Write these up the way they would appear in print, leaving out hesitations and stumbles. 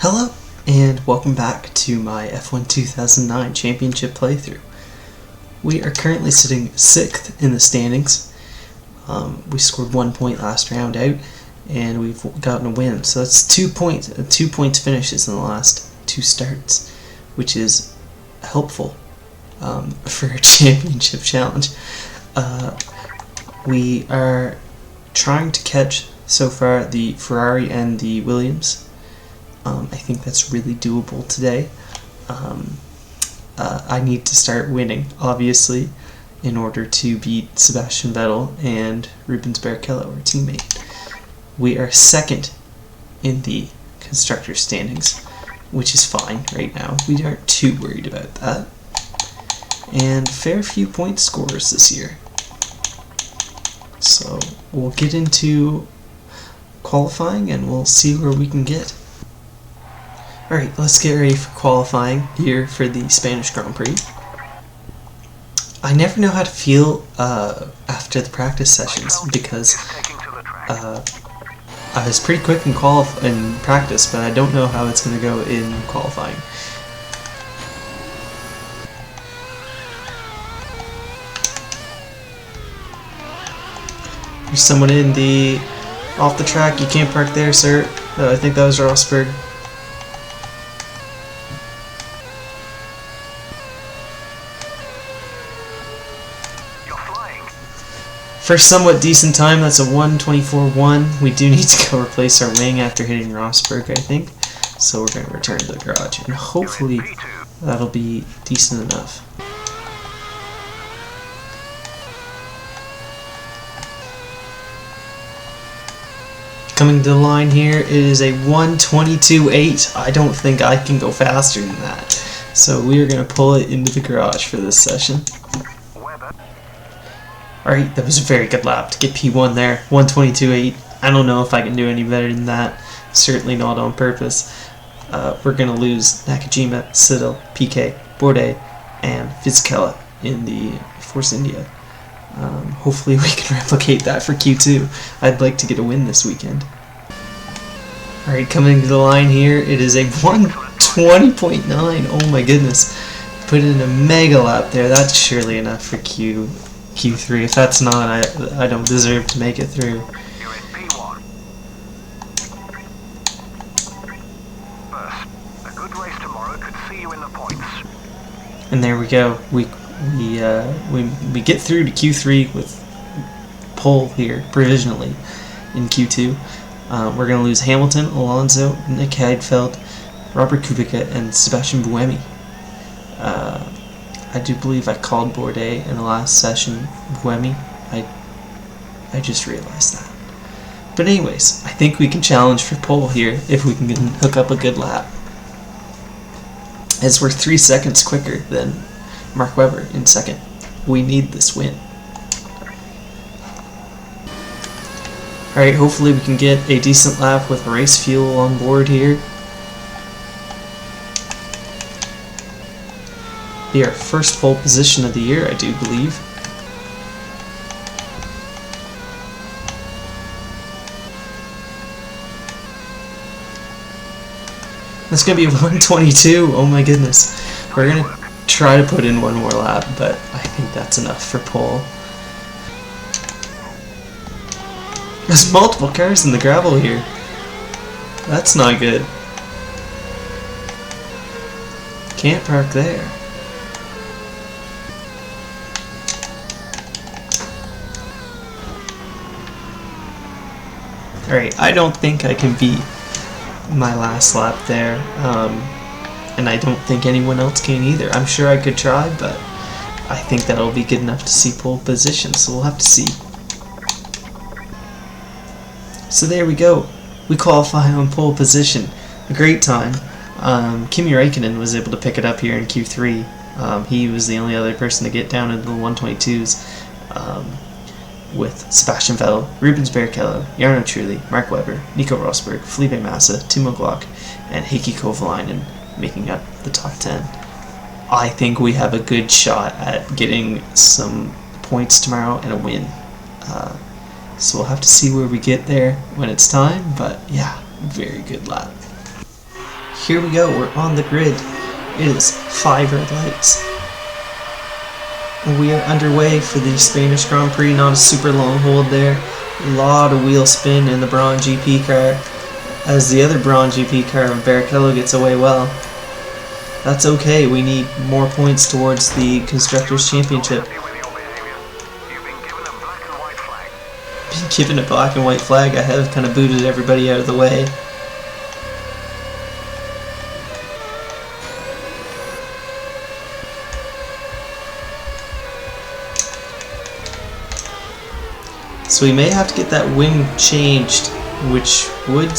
Hello, and welcome back to my F1 2009 Championship playthrough. We are currently sitting 6th in the standings. We scored 1 point last round out, and we've gotten a win. So that's 2 points finishes in the last 2 starts, which is helpful for a championship challenge. We are trying to catch, so far, the Ferrari and the Williams. I think that's really doable today. I need to start winning, obviously, in order to beat Sebastian Vettel and Rubens Barrichello, our teammate. We are 2nd in the constructor standings, which is fine right now. We aren't too worried about that. And fair few point scorers this year. So we'll get into qualifying and we'll see where we can get. Alright, let's get ready for qualifying here for the Spanish Grand Prix. I never know how to feel after the practice sessions because I was pretty quick in practice, but I don't know how it's going to go in qualifying. There's someone in the off the track. You can't park there, sir. I think that was Rosberg. For somewhat decent time, that's a 1:24.1. We do need to go replace our wing after hitting Rosberg, I think. So we're going to return to the garage, and hopefully that'll be decent enough. Coming to the line here, it is a 1:22.8. I don't think I can go faster than that. So we are going to pull it into the garage for this session. Alright, that was a very good lap to get P1 there. 1:22.8. I don't know if I can do any better than that. Certainly not on purpose. We're going to lose Nakajima, Siddle, PK, Bourdais, and Fisichella in the Force India. Hopefully we can replicate that for Q2. I'd like to get a win this weekend. Alright, coming to the line here, it is a 1:20.9. Oh my goodness. Put in a mega lap there. That's surely enough for Q3. If that's not, I don't deserve to make it through. And there we go. We get through to Q3 with pole here provisionally in Q2. We're going to lose Hamilton, Alonso, Nick Heidfeld, Robert Kubica, and Sebastian Buemi. I do believe I called Bourdais in the last session Buemi. I just realized that. But anyways, I think we can challenge for pole here if we can hook up a good lap. As we're 3 seconds quicker than Mark Webber in 2nd. We need this win. Alright, hopefully we can get a decent lap with race fuel on board here. Be our first pole position of the year, I do believe. That's going to be 1:22. Oh my goodness. We're going to try to put in one more lap, but I think that's enough for pole. There's multiple cars in the gravel here. That's not good. Can't park there. Alright, I don't think I can beat my last lap there, and I don't think anyone else can either. I'm sure I could try, but I think that'll be good enough to see pole position, so we'll have to see. So there we go. We qualify on pole position. A great time. Kimi Räikkönen was able to pick it up here in Q3. He was the only other person to get down into the 1:22s. With Sebastian Vettel, Rubens Barrichello, Jarno Trulli, Mark Webber, Nico Rosberg, Felipe Massa, Timo Glock, and Heikki Kovalainen making up the top 10. I think we have a good shot at getting some points tomorrow and a win. So we'll have to see where we get there when it's time, but yeah, very good lap. here we go, we're on the grid. It is 5 red lights. And we are underway for the Spanish Grand Prix. Not a super long hold there. A lot of wheel spin in the Braun GP car, as the other Braun GP car of Barrichello gets away well. That's okay, we need more points towards the Constructors' Championship. Been given a black and white flag. I have kind of booted everybody out of the way. So we may have to get that wing changed, which would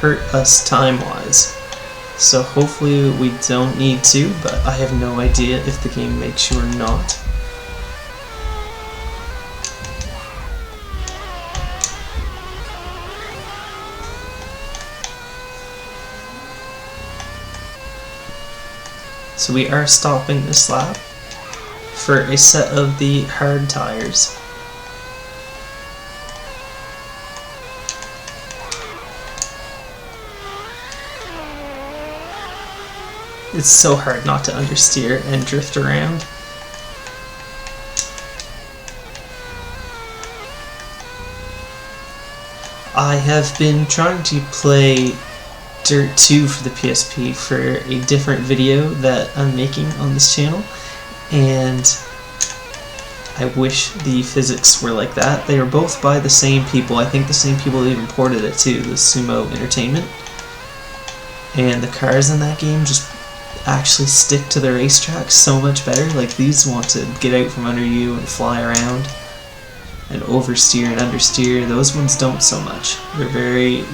hurt us time-wise. So hopefully we don't need to, but I have no idea if the game makes you or not. So we are stopping this lap for a set of the hard tires. It's so hard not to understeer and drift around. I have been trying to play Dirt 2 for the PSP for a different video that I'm making on this channel, and I wish the physics were like that. They are both by the same people. I think the same people even ported it to the Sumo Entertainment. And the cars in that game just actually stick to the racetrack so much better. Like, these want to get out from under you and fly around and oversteer and understeer. Those ones don't so much. They're very,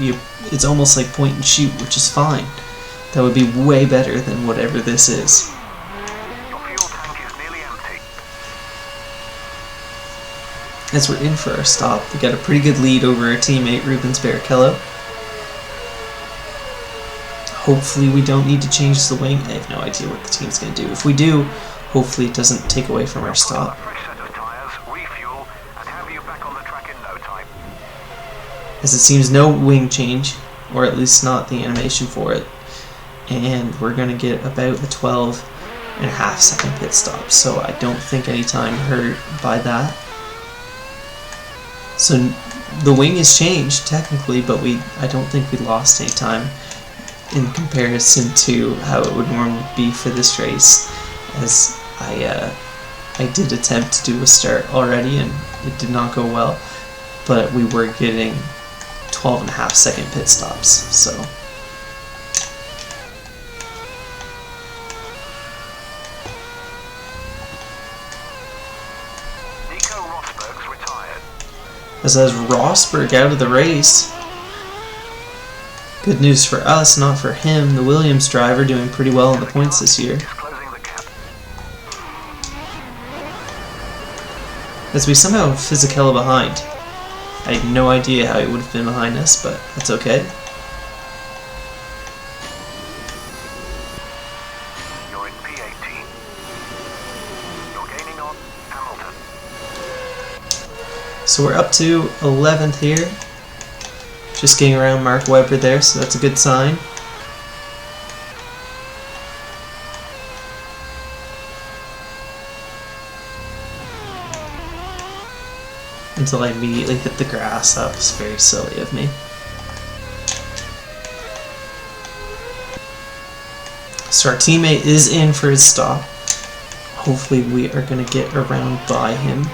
it's almost like point and shoot, which is fine. That would be way better than whatever this is. Your fuel tank is nearly empty. As we're in for our stop, we got a pretty good lead over our teammate Rubens Barrichello. Hopefully we don't need to change the wing. I have no idea what the team's going to do. If we do, hopefully it doesn't take away from our stop. As it seems no wing change, or at least not the animation for it. And we're going to get about a 12.5 second pit stop. So I don't think any time hurt by that. So the wing is changed technically, but I don't think we lost any time in comparison to how it would normally be for this race, as I did attempt to do a start already and it did not go well, but we were getting 12.5 second pit stops, so as Rosberg out of the race. Good news for us, not for him. The Williams driver doing pretty well in the points this year. As we somehow Fisichella behind. I had no idea how he would have been behind us, but that's okay. You're in P18. You're gaining on Hamilton. So we're up to 11th here. Just getting around Mark Webber there, so that's a good sign. Until I immediately hit the grass. That was very silly of me. So our teammate is in for his stop. Hopefully we are going to get around by him.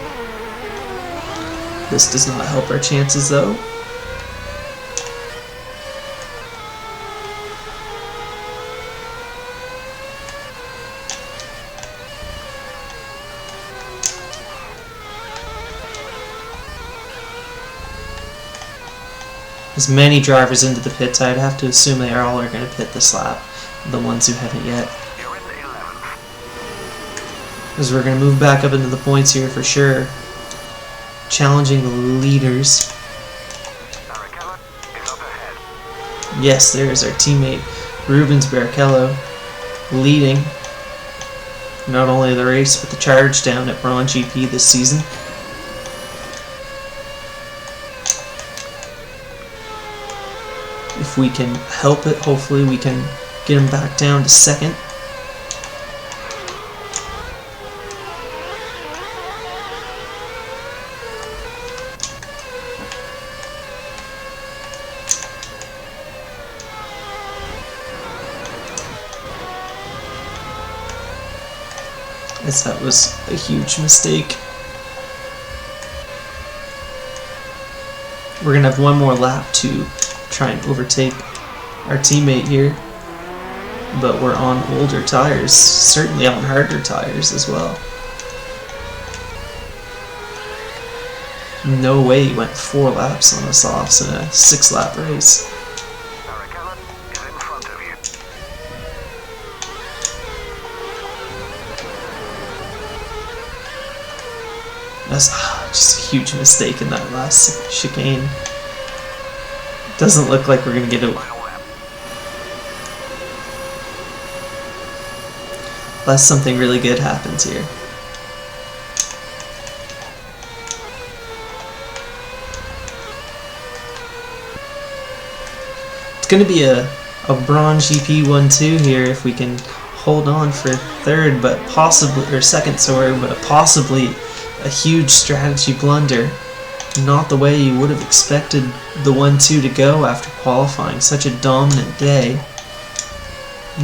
This does not help our chances though. As many drivers into the pits, I'd have to assume they all are going to pit this lap, the ones who haven't yet. You're in the 11th. As we're going to move back up into the points here for sure, challenging the leaders. Barrichello is up ahead. Yes, there's our teammate Rubens Barrichello leading not only the race but the charge down at Braun GP this season. If we can help it, hopefully we can get him back down to second. As that was a huge mistake. We're gonna have one more lap to try and overtake our teammate here, but we're on older tires, certainly on harder tires as well. No way he went 4 laps on the softs in a 6-lap race. Barrichello is in front of you. That's just a huge mistake in that last chicane. Doesn't look like we're gonna get a Final lap. unless something really good happens here. It's going to be a bronze GP 1-2 here if we can hold on for third, but possibly, or second, sorry, but possibly a huge strategy blunder. Not the way you would have expected the 1-2 to go after qualifying such a dominant day.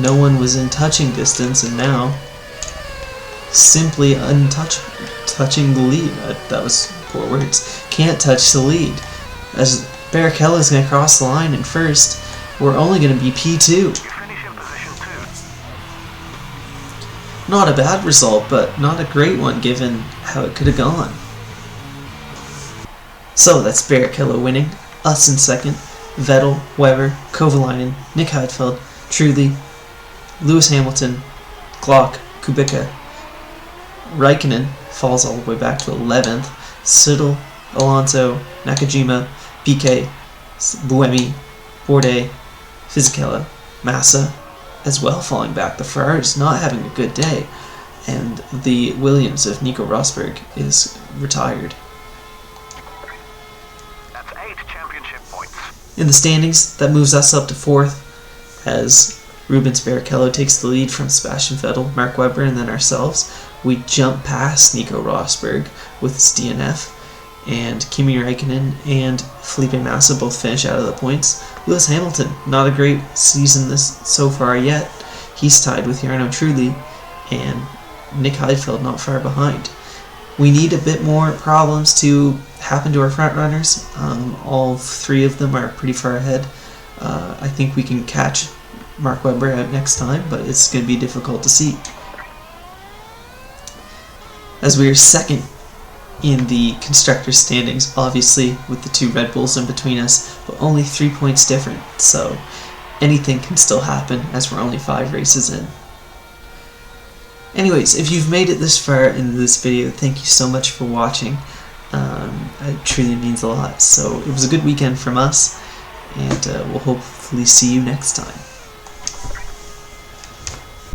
No one was in touching distance, and now simply touching the lead. That was poor words. Can't touch the lead. As Barrichello is going to cross the line in first, we're only going to be P2. You finish in position 2. Not a bad result, but not a great one given how it could have gone. So that's Barrichello winning, us in second, Vettel, Weber, Kovalainen, Nick Heidfeld, Trulli, Lewis Hamilton, Glock, Kubica. Raikkonen falls all the way back to 11th, Siddle, Alonso, Nakajima, PK, Buemi, Bourdais, Fisichella, Massa, as well falling back. The Ferrari's not having a good day, and the Williams of Nico Rosberg is retired. That's 8 championship points. In the standings, that moves us up to 4th, as Rubens Barrichello takes the lead from Sebastian Vettel, Mark Webber, and then ourselves. We jump past Nico Rosberg with his DNF, and Kimi Räikkönen and Felipe Massa both finish out of the points. Lewis Hamilton, not a great season so far yet. He's tied with Jarno Trulli, and Nick Heidfeld not far behind. We need a bit more problems to happen to our front runners. All 3 of them are pretty far ahead. I think we can catch Mark Webber out next time, but it's going to be difficult to see. As we are second in the constructors standings, obviously with the 2 Red Bulls in between us, but only 3 points different, so anything can still happen as we're only 5 races in. Anyways, if you've made it this far in this video, thank you so much for watching. It truly means a lot. So it was a good weekend from us, and we'll hopefully see you next time.